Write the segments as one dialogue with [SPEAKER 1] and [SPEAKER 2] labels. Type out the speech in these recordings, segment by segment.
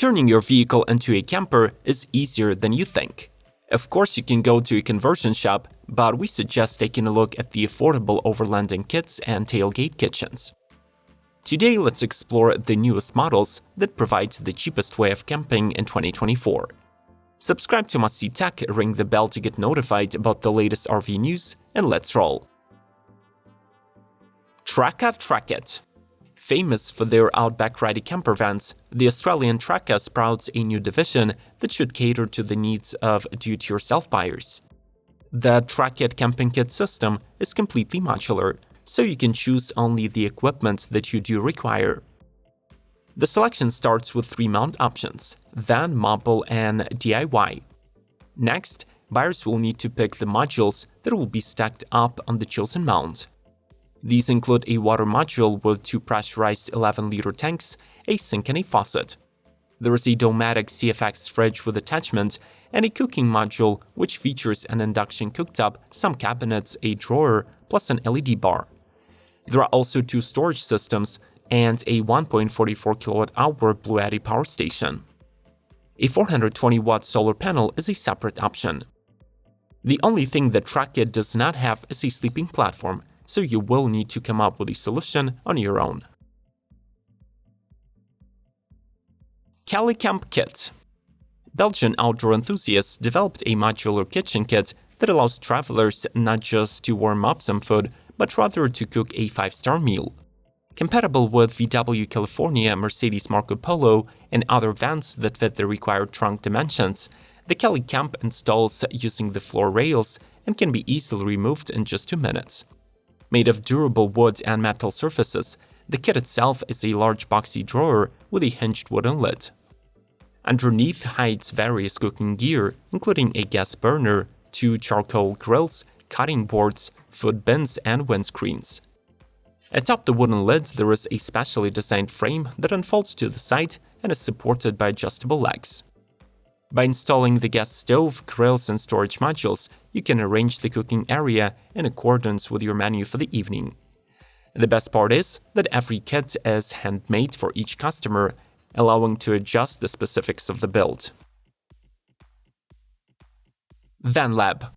[SPEAKER 1] Turning your vehicle into a camper is easier than you think. Of course, you can go to a conversion shop, but we suggest taking a look at the affordable overlanding kits and tailgate kitchens. Today, let's explore the newest models that provide the cheapest way of camping in 2024. Subscribe to Must See Tech, ring the bell to get notified about the latest RV news, and let's roll. Trakka Trakkit. Famous for their outback riding camper vans, the Australian Tracka Sprouts a new division that should cater to the needs of do-it-yourself buyers. The Trakkit camping kit system is completely modular, so you can choose only the equipment that you do require. The selection starts with 3 mount options: van, mobile, and DIY. Next, buyers will need to pick the modules that will be stacked up on the chosen mount. These include a water module with 2 pressurized 11-liter tanks, a sink and a faucet. There is a Dometic CFX fridge with attachment, and a cooking module which features an induction cooktop, some cabinets, a drawer, plus an LED bar. There are also 2 storage systems and a 1.44 kWh Bluetti power station. A 420-watt solar panel is a separate option. The only thing that Trakkit does not have is a sleeping platform, so you will need to come up with a solution on your own. Calicamp Kit. Belgian outdoor enthusiasts developed a modular kitchen kit that allows travelers not just to warm up some food, but rather to cook a 5-star meal. Compatible with VW California, Mercedes Marco Polo, and other vans that fit the required trunk dimensions, the Calicamp installs using the floor rails and can be easily removed in just 2 minutes. Made of durable wood and metal surfaces, the kit itself is a large boxy drawer with a hinged wooden lid. Underneath hides various cooking gear, including a gas burner, 2 charcoal grills, cutting boards, food bins, and windscreens. Atop the wooden lid, there is a specially designed frame that unfolds to the side and is supported by adjustable legs. By installing the gas stove, grills, and storage modules, you can arrange the cooking area in accordance with your menu for the evening. The best part is that every kit is handmade for each customer, allowing to adjust the specifics of the build. VanLab.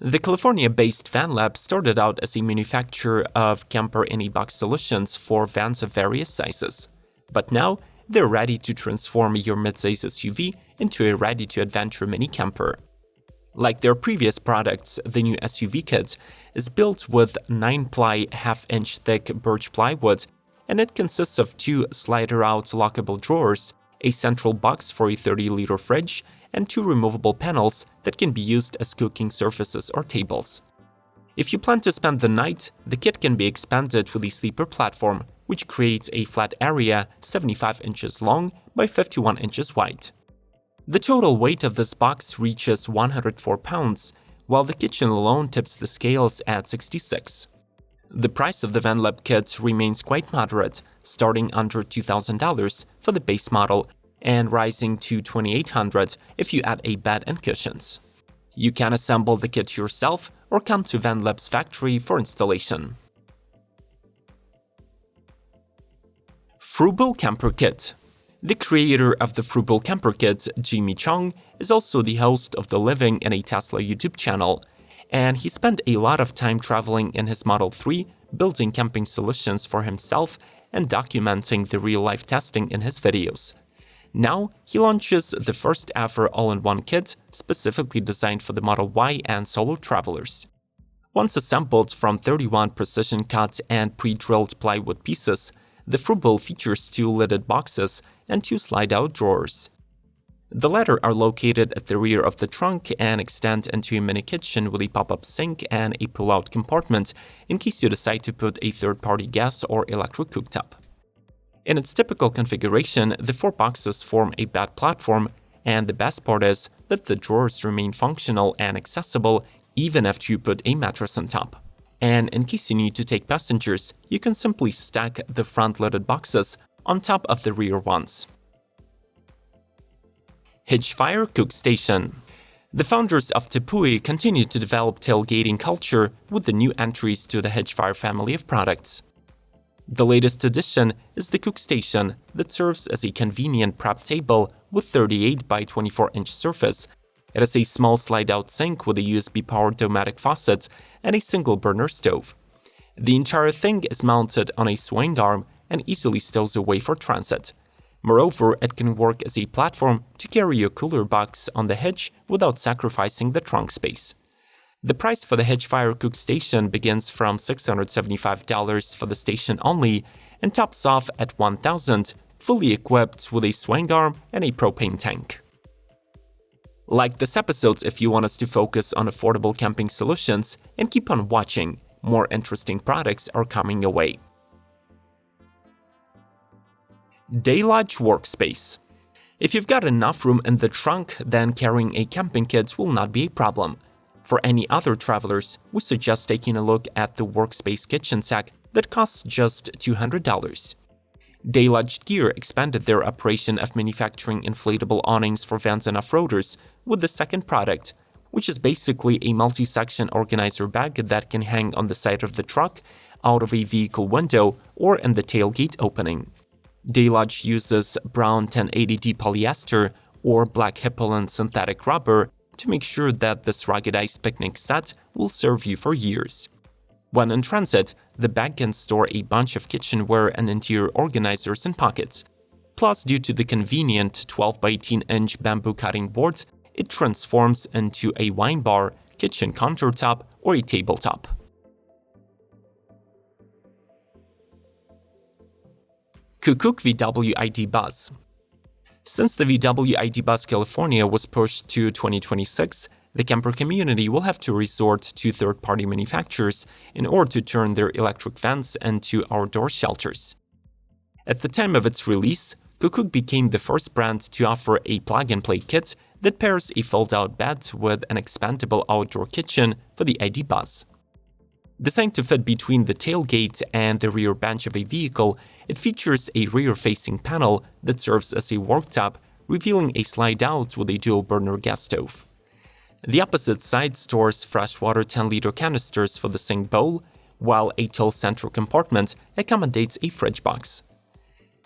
[SPEAKER 1] The California-based VanLab started out as a manufacturer of camper-in-a-box solutions for vans of various sizes. But now, they're ready to transform your mid-size SUV into a ready-to-adventure mini camper. Like their previous products, the new SUV kit is built with 9-ply half-inch thick birch plywood, and it consists of 2 slider-out lockable drawers, a central box for a 30-liter fridge, and 2 removable panels that can be used as cooking surfaces or tables. If you plan to spend the night, the kit can be expanded with a sleeper platform, which creates a flat area 75 inches long by 51 inches wide. The total weight of this box reaches 104 pounds, while the kitchen alone tips the scales at 66. The price of the VanLab kit remains quite moderate, starting under $2,000 for the base model and rising to $2,800 if you add a bed and cushions. You can assemble the kit yourself or come to VanLab's factory for installation. Fruble Camper Kit. The creator of the Fruble Camper Kit, Jimmy Chong, is also the host of the Living in a Tesla YouTube channel, and he spent a lot of time traveling in his Model 3, building camping solutions for himself and documenting the real-life testing in his videos. Now, he launches the first ever all-in-one kit specifically designed for the Model Y and solo travelers. Once assembled from 31 precision-cut and pre-drilled plywood pieces, the Fruble features 2 lidded boxes and 2 slide-out drawers. The latter are located at the rear of the trunk and extend into a mini kitchen with a pop-up sink and a pull-out compartment in case you decide to put a third-party gas or electric cooktop. In its typical configuration, the 4 boxes form a bed platform, and the best part is that the drawers remain functional and accessible even after you put a mattress on top. And in case you need to take passengers, you can simply stack the front-loaded boxes on top of the rear ones. Hitch Fire Cook Station. The founders of Tepui continue to develop tailgating culture with the new entries to the Hitch Fire family of products. The latest addition is the Cook Station that serves as a convenient prep table with 38 by 24-inch surface. It has a small slide-out sink with a USB-powered dometic faucet and a single-burner stove. The entire thing is mounted on a swing arm and easily stows away for transit. Moreover, it can work as a platform to carry your cooler box on the Hitch without sacrificing the trunk space. The price for the Hitch Fire Cook Station begins from $675 for the station only and tops off at $1,000, fully equipped with a swing arm and a propane tank. Like this episode if you want us to focus on affordable camping solutions, and keep on watching. More interesting products are coming your way. Dayod Workspace. If you've got enough room in the trunk, then carrying a camping kit will not be a problem. For any other travelers, we suggest taking a look at the Workspace kitchen sack that costs just $200. Dayod Gear expanded their operation of manufacturing inflatable awnings for vans and off-roaders with the second product, which is basically a multi-section organizer bag that can hang on the side of the truck, out of a vehicle window, or in the tailgate opening. Dayod uses brown 1080D polyester or black Hippolyn synthetic rubber to make sure that this ruggedized picnic set will serve you for years. When in transit, the bag can store a bunch of kitchenware and interior organizers and pockets. Plus, due to the convenient 12 by 18-inch bamboo cutting board, it transforms into a wine bar, kitchen countertop, or a tabletop. Cuk VW ID Busz. Since the VW ID Busz California was pushed to 2026, the camper community will have to resort to third-party manufacturers in order to turn their electric vans into outdoor shelters. At the time of its release, Cuk became the first brand to offer a plug-and-play kit that pairs a fold-out bed with an expandable outdoor kitchen for the ID Busz. Designed to fit between the tailgate and the rear bench of a vehicle, it features a rear-facing panel that serves as a worktop, revealing a slide-out with a dual-burner gas stove. The opposite side stores freshwater 10-liter canisters for the sink bowl, while a tall central compartment accommodates a fridge box.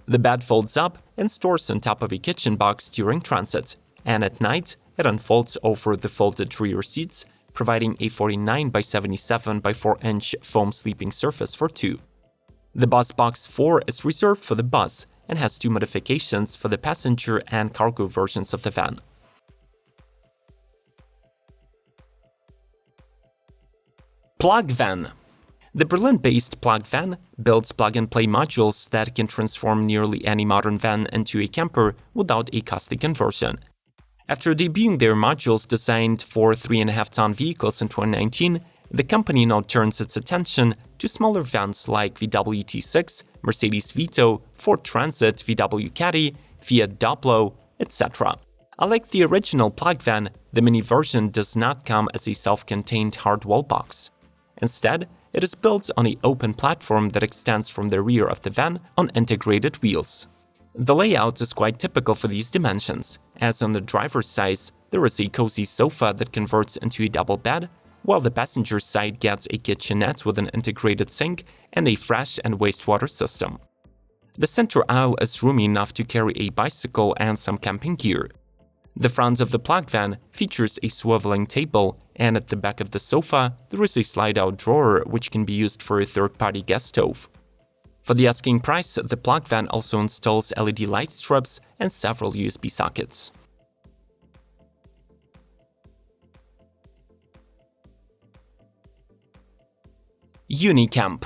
[SPEAKER 1] The bed folds up and stores on top of a kitchen box during transit, and at night it unfolds over the folded rear seats, providing a 49 by 77 by 4-inch foam sleeping surface for two. The Busz Box 4 is reserved for the bus and has two modifications for the passenger and cargo versions of the van. Plug Van. The Berlin-based Plug Van builds plug-and-play modules that can transform nearly any modern van into a camper without a costly conversion. After debuting their modules designed for 3.5-ton vehicles in 2019, the company now turns its attention to smaller vans like VW T6, Mercedes Vito, Ford Transit, VW Caddy, Fiat Doblo, etc. Unlike the original Plug Van, the mini version does not come as a self-contained hardwall box. Instead, it is built on an open platform that extends from the rear of the van on integrated wheels. The layout is quite typical for these dimensions, as on the driver's side, there is a cozy sofa that converts into a double bed, while the passenger side gets a kitchenette with an integrated sink and a fresh and wastewater system. The center aisle is roomy enough to carry a bicycle and some camping gear. The front of the Plug Van features a swiveling table, and at the back of the sofa, there is a slide-out drawer which can be used for a third-party gas stove. For the asking price, the Plug Van also installs LED light strips and several USB sockets. CCamp.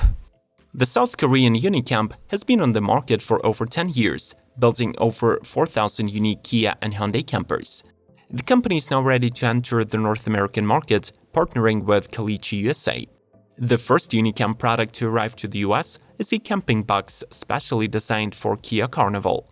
[SPEAKER 1] The South Korean CCamp has been on the market for over 10 years, building over 4,000 unique Kia and Hyundai campers. The company is now ready to enter the North American market, partnering with Calicamp USA. The first CCamp product to arrive to the US is a camping box specially designed for Kia Carnival.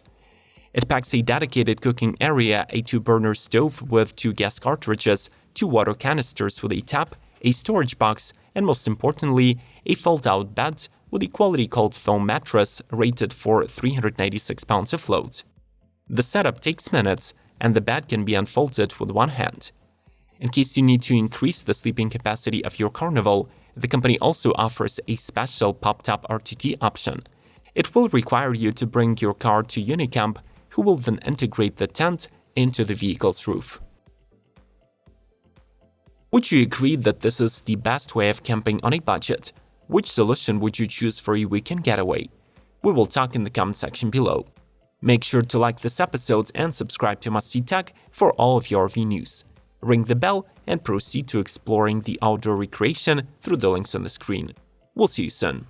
[SPEAKER 1] It packs a dedicated cooking area, a 2-burner stove with 2 gas cartridges, 2 water canisters with a tap, a storage box, and most importantly, a fold-out bed with a quality-cold foam mattress rated for 396 pounds of load. The setup takes minutes, and the bed can be unfolded with one hand. In case you need to increase the sleeping capacity of your Carnival, the company also offers a special pop-top RTT option. It will require you to bring your car to CCamp, who will then integrate the tent into the vehicle's roof. Would you agree that this is the best way of camping on a budget? Which solution would you choose for a weekend getaway? We will talk in the comment section below. Make sure to like this episode and subscribe to Must See Tech for all of your RV news. Ring the bell and proceed to exploring the outdoor recreation through the links on the screen. We'll see you soon.